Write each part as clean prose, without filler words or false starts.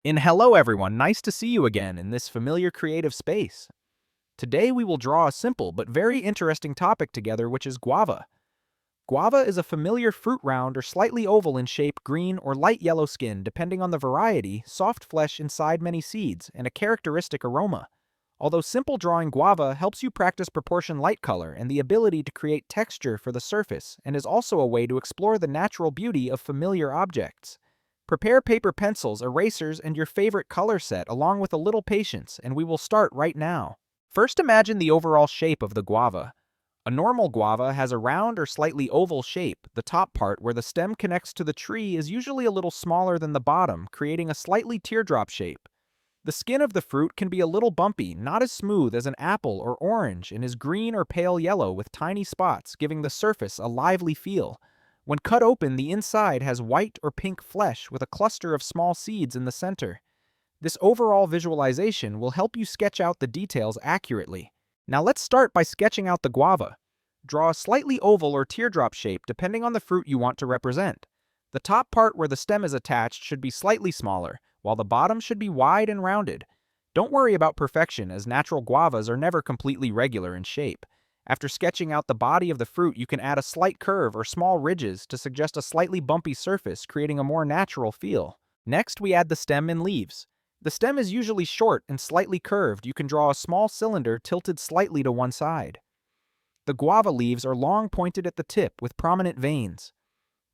Hello everyone, nice to see you again in this familiar creative space. Today we will draw a simple but very interesting topic together, which is guava. Guava is a familiar fruit, round or slightly oval in shape, green or light yellow skin depending on the variety, soft flesh inside many seeds, and a characteristic aroma. Although simple, drawing guava helps you practice proportion, light color, and the ability to create texture for the surface, and is also a way to explore the natural beauty of familiar objects. Prepare paper, pencils, erasers, and your favorite color set along with a little patience, and we will start right now. First, imagine the overall shape of the guava. A normal guava has a round or slightly oval shape. The top part, where the stem connects to the tree, is usually a little smaller than the bottom, creating a slightly teardrop shape. The skin of the fruit can be a little bumpy, not as smooth as an apple or orange, and is green or pale yellow with tiny spots, giving the surface a lively feel. When cut open, the inside has white or pink flesh with a cluster of small seeds in the center. This overall visualization will help you sketch out the details accurately. Now let's start by sketching out the guava. Draw a slightly oval or teardrop shape depending on the fruit you want to represent. The top part, where the stem is attached, should be slightly smaller, while the bottom should be wide and rounded. Don't worry about perfection, as natural guavas are never completely regular in shape. After sketching out the body of the fruit, you can add a slight curve or small ridges to suggest a slightly bumpy surface, creating a more natural feel. Next, we add the stem and leaves. The stem is usually short and slightly curved. You can draw a small cylinder tilted slightly to one side. The guava leaves are long, pointed at the tip with prominent veins.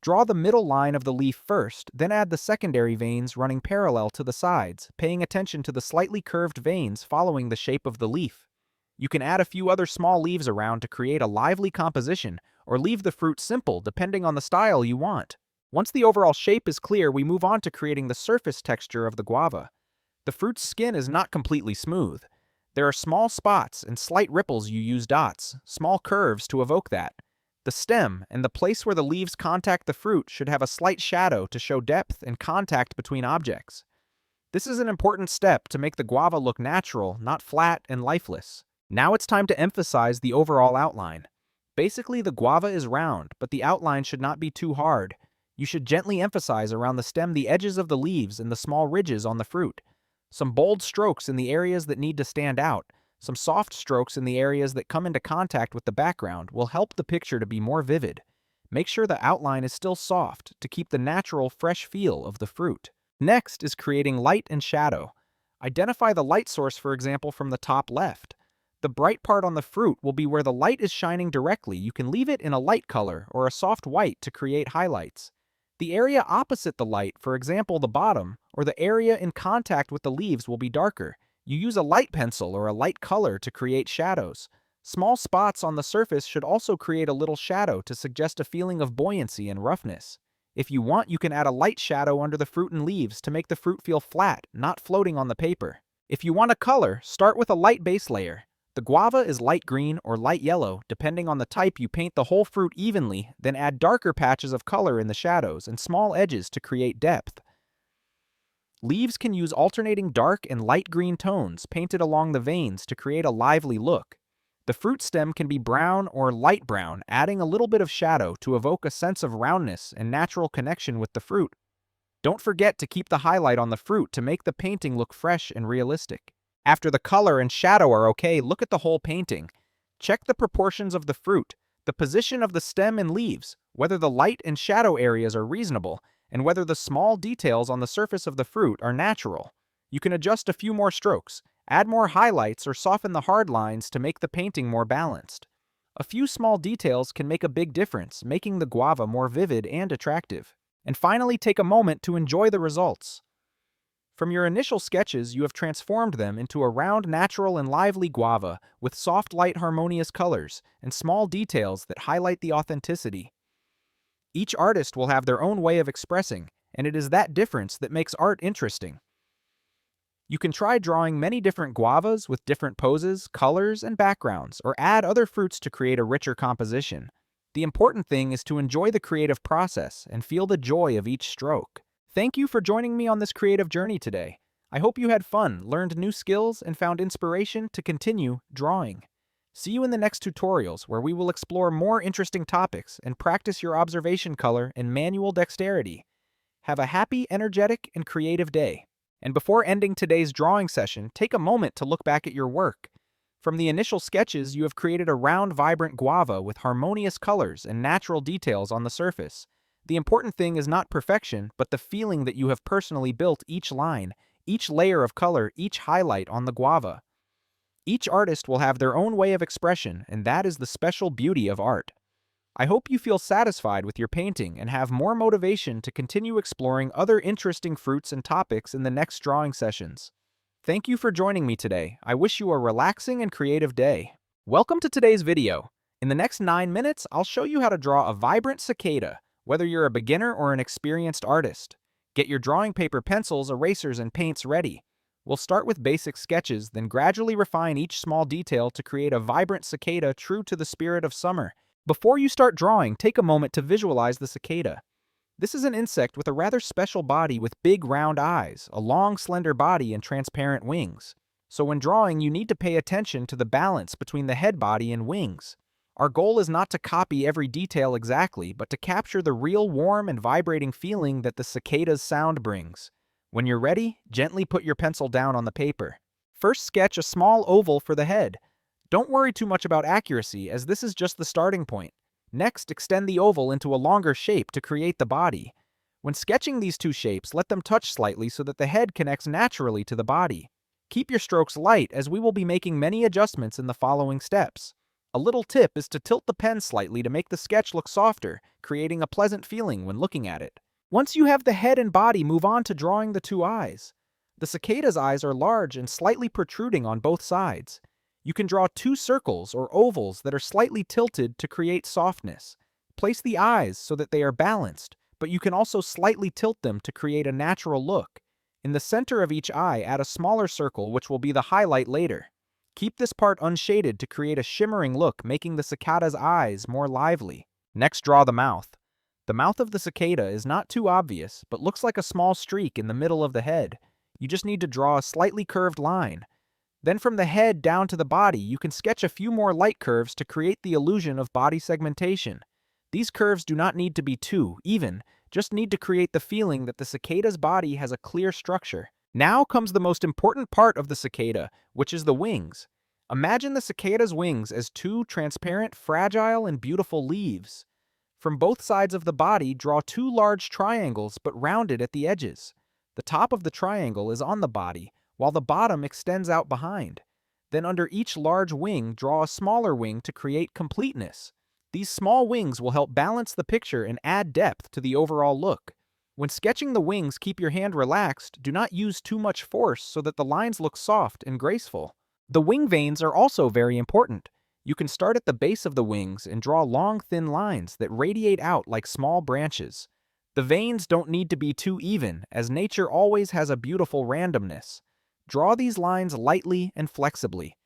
Draw the middle line of the leaf first, then add the secondary veins running parallel to the sides, paying attention to the slightly curved veins following the shape of the leaf. You can add a few other small leaves around to create a lively composition, or leave the fruit simple depending on the style you want. Once the overall shape is clear, we move on to creating the surface texture of the guava. The fruit's skin is not completely smooth. There are small spots and slight ripples. You use dots, small curves, to evoke that. The stem and the place where the leaves contact the fruit should have a slight shadow to show depth and contact between objects. This is an important step to make the guava look natural, not flat and lifeless. Now it's time to emphasize the overall outline. Basically, the guava is round, but the outline should not be too hard. You should gently emphasize around the stem, the edges of the leaves, and the small ridges on the fruit. Some bold strokes in the areas that need to stand out, some soft strokes in the areas that come into contact with the background will help the picture to be more vivid. Make sure the outline is still soft to keep the natural, fresh feel of the fruit. Next is creating light and shadow. Identify the light source, for example, from the top left. The bright part on the fruit will be where the light is shining directly. You can leave it in a light color or a soft white to create highlights. The area opposite the light, for example the bottom, or the area in contact with the leaves, will be darker. You use a light pencil or a light color to create shadows. Small spots on the surface should also create a little shadow to suggest a feeling of buoyancy and roughness. If you want, you can add a light shadow under the fruit and leaves to make the fruit feel flat, not floating on the paper. If you want a color, start with a light base layer. The guava is light green or light yellow. Depending on the type, you paint the whole fruit evenly, then add darker patches of color in the shadows and small edges to create depth. Leaves can use alternating dark and light green tones painted along the veins to create a lively look. The fruit stem can be brown or light brown, adding a little bit of shadow to evoke a sense of roundness and natural connection with the fruit. Don't forget to keep the highlight on the fruit to make the painting look fresh and realistic. After the color and shadow are okay, look at the whole painting. Check the proportions of the fruit, the position of the stem and leaves, whether the light and shadow areas are reasonable, and whether the small details on the surface of the fruit are natural. You can adjust a few more strokes, add more highlights, or soften the hard lines to make the painting more balanced. A few small details can make a big difference, making the guava more vivid and attractive. And finally, take a moment to enjoy the results. From your initial sketches, you have transformed them into a round, natural, and lively guava with soft, light, harmonious colors and small details that highlight the authenticity. Each artist will have their own way of expressing, and it is that difference that makes art interesting. You can try drawing many different guavas with different poses, colors, and backgrounds, or add other fruits to create a richer composition. The important thing is to enjoy the creative process and feel the joy of each stroke. Thank you for joining me on this creative journey today. I hope you had fun, learned new skills, and found inspiration to continue drawing. See you in the next tutorials, where we will explore more interesting topics and practice your observation color and manual dexterity. Have a happy, energetic, and creative day. And before ending today's drawing session, take a moment to look back at your work. From the initial sketches, you have created a round, vibrant guava with harmonious colors and natural details on the surface. The important thing is not perfection, but the feeling that you have personally built each line, each layer of color, each highlight on the guava. Each artist will have their own way of expression, and that is the special beauty of art. I hope you feel satisfied with your painting and have more motivation to continue exploring other interesting fruits and topics in the next drawing sessions. Thank you for joining me today. I wish you a relaxing and creative day. Welcome to today's video. In the next 9 minutes, I'll show you how to draw a vibrant cicada, whether you're a beginner or an experienced artist. Get your drawing paper, pencils, erasers, and paints ready. We'll start with basic sketches, then gradually refine each small detail to create a vibrant cicada true to the spirit of summer. Before you start drawing, take a moment to visualize the cicada. This is an insect with a rather special body with big round eyes, a long slender body, and transparent wings. So when drawing, you need to pay attention to the balance between the head, body, and wings. Our goal is not to copy every detail exactly, but to capture the real warm and vibrating feeling that the cicada's sound brings. When you're ready, gently put your pencil down on the paper. First, sketch a small oval for the head. Don't worry too much about accuracy, as this is just the starting point. Next, extend the oval into a longer shape to create the body. When sketching these two shapes, let them touch slightly so that the head connects naturally to the body. Keep your strokes light, as we will be making many adjustments in the following steps. A little tip is to tilt the pen slightly to make the sketch look softer, creating a pleasant feeling when looking at it. Once you have the head and body, move on to drawing the two eyes. The cicada's eyes are large and slightly protruding on both sides. You can draw two circles or ovals that are slightly tilted to create softness. Place the eyes so that they are balanced, but you can also slightly tilt them to create a natural look. In the center of each eye, add a smaller circle which will be the highlight later. Keep this part unshaded to create a shimmering look, making the cicada's eyes more lively. Next, draw the mouth. The mouth of the cicada is not too obvious, but looks like a small streak in the middle of the head. You just need to draw a slightly curved line. Then from the head down to the body, you can sketch a few more light curves to create the illusion of body segmentation. These curves do not need to be too even, just need to create the feeling that the cicada's body has a clear structure. Now comes the most important part of the cicada, which is the wings. Imagine the cicada's wings as two transparent, fragile, and beautiful leaves. From both sides of the body, draw two large triangles but rounded at the edges. The top of the triangle is on the body, while the bottom extends out behind. Then under each large wing, draw a smaller wing to create completeness. These small wings will help balance the picture and add depth to the overall look. When sketching the wings, keep your hand relaxed. Do not use too much force so that the lines look soft and graceful. The wing veins are also very important. You can start at the base of the wings and draw long, thin lines that radiate out like small branches. The veins don't need to be too even, as nature always has a beautiful randomness. Draw these lines lightly and flexibly.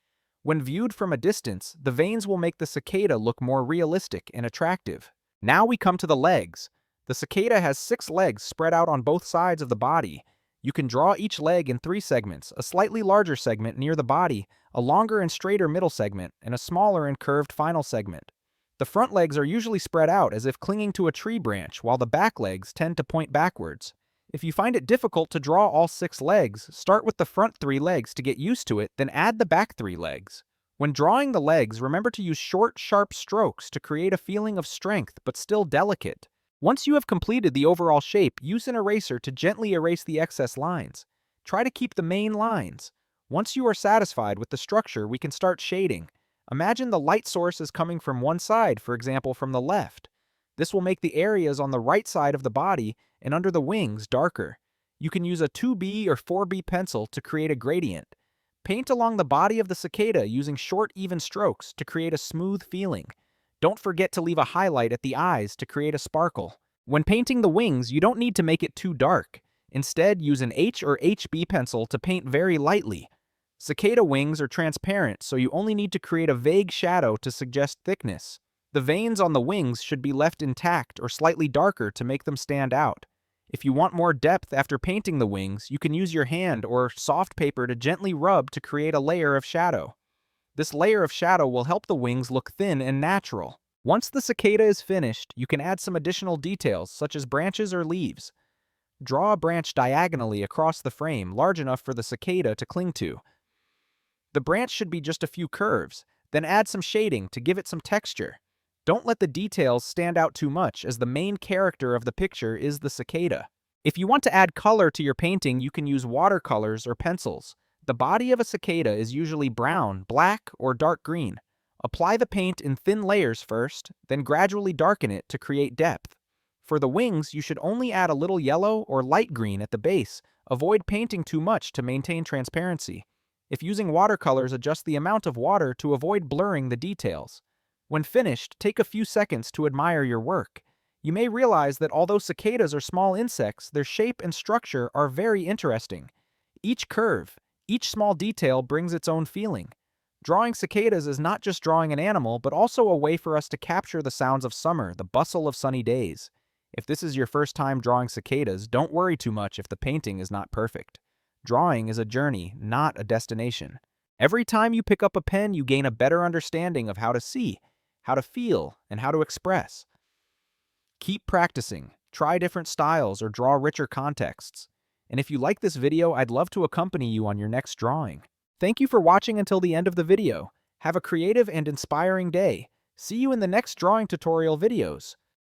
When viewed from a distance, the veins will make the cicada look more realistic and attractive. Now we come to the legs. The cicada has 6 legs spread out on both sides of the body. You can draw each leg in 3 segments, a slightly larger segment near the body, a longer and straighter middle segment, and a smaller and curved final segment. The front legs are usually spread out as if clinging to a tree branch, while the back legs tend to point backwards. If you find it difficult to draw all 6 legs, start with the front 3 legs to get used to it, then add the back 3 legs. When drawing the legs, remember to use short, sharp strokes to create a feeling of strength but still delicate. Once you have completed the overall shape, use an eraser to gently erase the excess lines. Try to keep the main lines. Once you are satisfied with the structure, we can start shading. Imagine the light source is coming from one side, for example from the left. This will make the areas on the right side of the body and under the wings darker. You can use a 2B or 4B pencil to create a gradient. Paint along the body of the cicada using short, even strokes to create a smooth feeling. Don't forget to leave a highlight at the eyes to create a sparkle. When painting the wings, you don't need to make it too dark. Instead, use an H or HB pencil to paint very lightly. Cicada wings are transparent, so you only need to create a vague shadow to suggest thickness. The veins on the wings should be left intact or slightly darker to make them stand out. If you want more depth after painting the wings, you can use your hand or soft paper to gently rub to create a layer of shadow. This layer of shadow will help the wings look thin and natural. Once the cicada is finished, you can add some additional details such as branches or leaves. Draw a branch diagonally across the frame large enough for the cicada to cling to. The branch should be just a few curves, then add some shading to give it some texture. Don't let the details stand out too much, as the main character of the picture is the cicada. If you want to add color to your painting, you can use watercolors or pencils. The body of a cicada is usually brown, black, or dark green. Apply the paint in thin layers first, then gradually darken it to create depth. For the wings, you should only add a little yellow or light green at the base. Avoid painting too much to maintain transparency. If using watercolors, adjust the amount of water to avoid blurring the details. When finished, take a few seconds to admire your work. You may realize that although cicadas are small insects, their shape and structure are very interesting. Each curve, each small detail brings its own feeling. Drawing cicadas is not just drawing an animal, but also a way for us to capture the sounds of summer, the bustle of sunny days. If this is your first time drawing cicadas, don't worry too much if the painting is not perfect. Drawing is a journey, not a destination. Every time you pick up a pen, you gain a better understanding of how to see, how to feel, and how to express. Keep practicing, try different styles, or draw richer contexts. And if you like this video, I'd love to accompany you on your next drawing. Thank you for watching until the end of the video. Have a creative and inspiring day. See you in the next drawing tutorial videos.